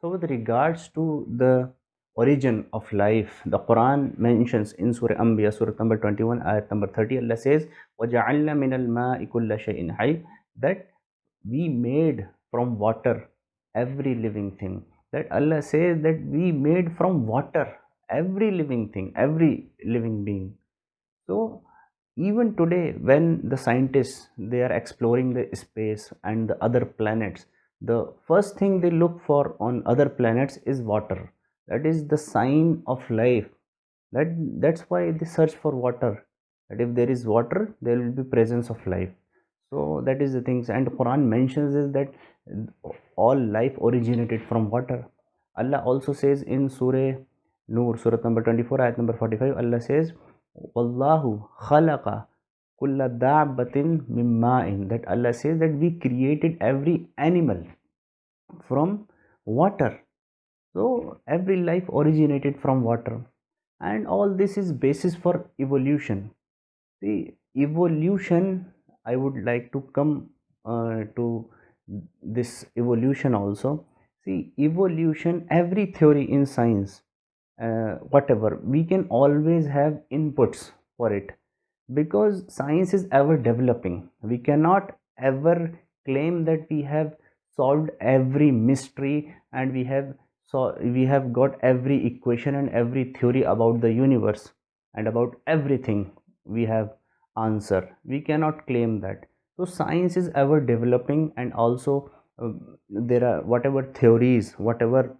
So with regards to the origin of life, the Quran mentions in Surah Anbiya, Surah number 21, ayat number 30, Allah says, وَجَعَلْنَا مِنَ الْمَاءِ كُلَّ شَيْءٍ حَيٍّ, that we made from water every living thing. That Allah says that we made from water every living thing, every living being. So even today, when the scientists they are exploring the space and the other planets, the first thing they look for on other planets is water. That is the sign of life. That's why they search for water. That if there is water, there will be presence of life. So that is the things. And Quran mentions is that all life originated from water. Allah also says in Surah Nur, Surah number 24, ayat number 45, Allah says, Wallahu khalaqa kulla dabbatin mimma'in. That Allah says that we created every animal from water. So every life originated from water. And all this is basis for evolution. The evolution, I would like to come to this evolution also. See, evolution, every theory in science, whatever, we can always have inputs for it, because science is ever developing. We cannot ever claim that we have solved every mystery and we have got every equation and every theory about the universe and about everything we have answer. We cannot claim that. So science is ever developing, and also there are whatever theories, whatever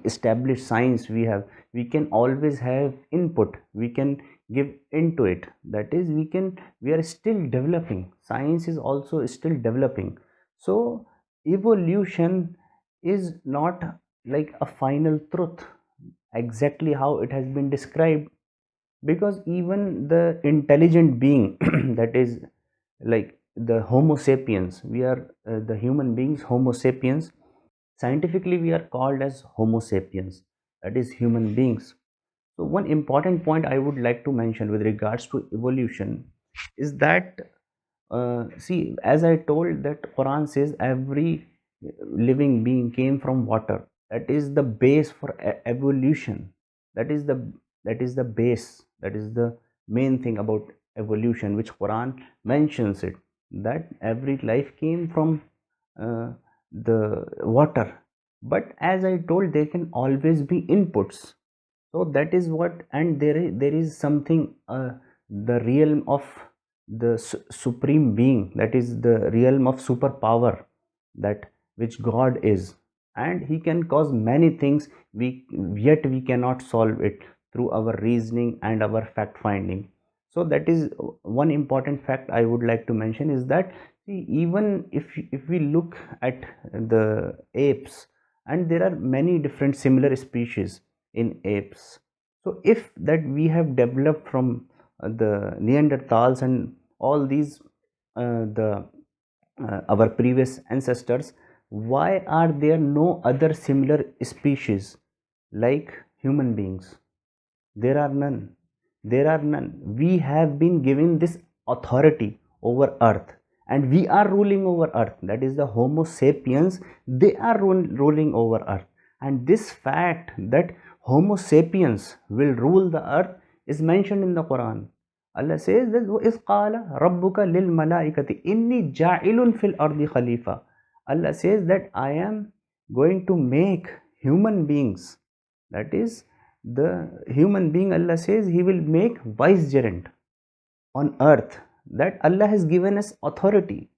established science we have, we can always have input, we can give into it. That is, we are still developing, science is also still developing. So evolution is not like a final truth exactly how it has been described, because even the intelligent being that is like the Homo sapiens, we are the human beings, Homo sapiens. Scientifically, we are called as Homo sapiens, that is, human beings. So, one important point I would like to mention with regards to evolution is that, see, as I told, that Quran says every living being came from water. That is the base for evolution. That is the base. That is the main thing about evolution, which Quran mentions it, that every life came from uh, the water. But as I told, there can always be inputs. So that is what, and there is something, the realm of the supreme being, that is the realm of superpower, that which God is, and he can cause many things, we yet we cannot solve it through our reasoning and our fact finding. So that is one important fact I would like to mention, is that, see, even if we look at the apes, and there are many different similar species in apes. So if that we have developed from the neanderthals and all these, the our previous ancestors, why are there no other similar species like human beings? There are none. There are none. We have been given this authority over earth, and we are ruling over earth. That is the Homo sapiens, they are ruling over earth. And this fact that Homo sapiens will rule the earth is mentioned in the Quran. Allah says that وَإِذْ قَالَ رَبُّكَ لِلْمَلَائِكَةِ إِنِّي جَاعِلٌ فِي الْأَرْضِ خَلِيفَةً. Allah says that I am going to make human beings, that is, the human being, Allah says he will make vicegerent on earth, that Allah has given us authority.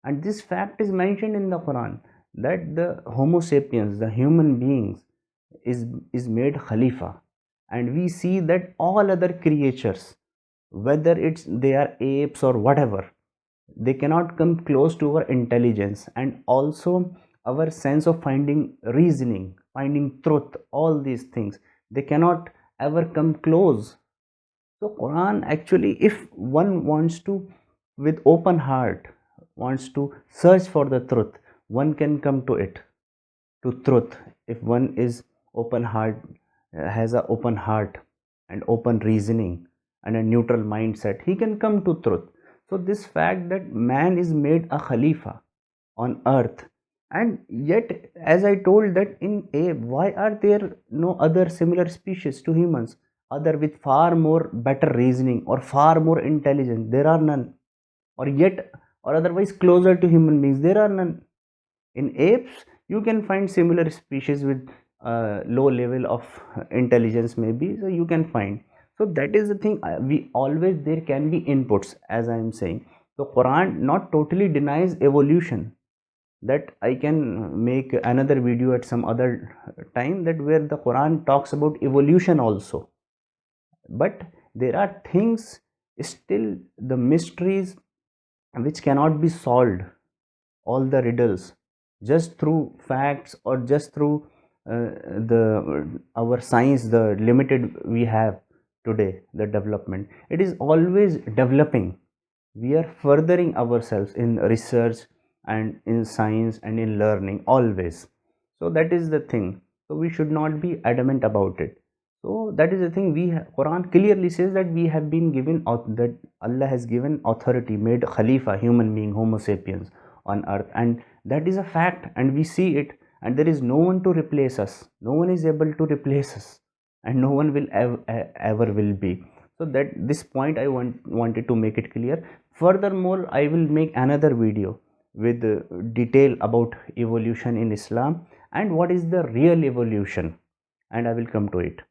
And this fact is mentioned in the Quran, that the Homo sapiens, the human beings, is made Khalifa. And we see that all other creatures, whether it's they are apes or whatever, they cannot come close to our intelligence and also our sense of finding reasoning, finding truth, all these things, they cannot ever come close. So Quran actually, if one wants to, with open heart, wants to search for the truth, one can come to it, to truth, if one is open heart, has a open heart and open reasoning and a neutral mindset, he can come to truth. So this fact that man is made a Khalifa on earth, And yet, as I told, that in ape, why are there no other similar species to humans, other with far more better reasoning or far more intelligence? There are none. Or yet, or otherwise closer to human beings, there are none. In apes you can find similar species with low level of intelligence maybe, so you can find. So that is the thing, we always, there can be inputs, as I am saying. So Quran not totally denies evolution. That I can make another video at some other time, that where the Quran talks about evolution also. But there are things still, the mysteries which cannot be solved, all the riddles, just through facts or just through the our science, the limited we have today, the development, it is always developing. We are furthering ourselves in research and in science and in learning always. So that is the thing. So we should not be adamant about it. So that is the thing, Quran clearly says that we have been given that Allah has given authority, made Khalifa, human being, Homo sapiens, on earth, and that is a fact, and we see it, and there is no one to replace us, no one is able to replace us, and no one will ever will be. So that this point I wanted to make it clear. Furthermore, I will make another video with detail about evolution in Islam and what is the real evolution, and I will come to it.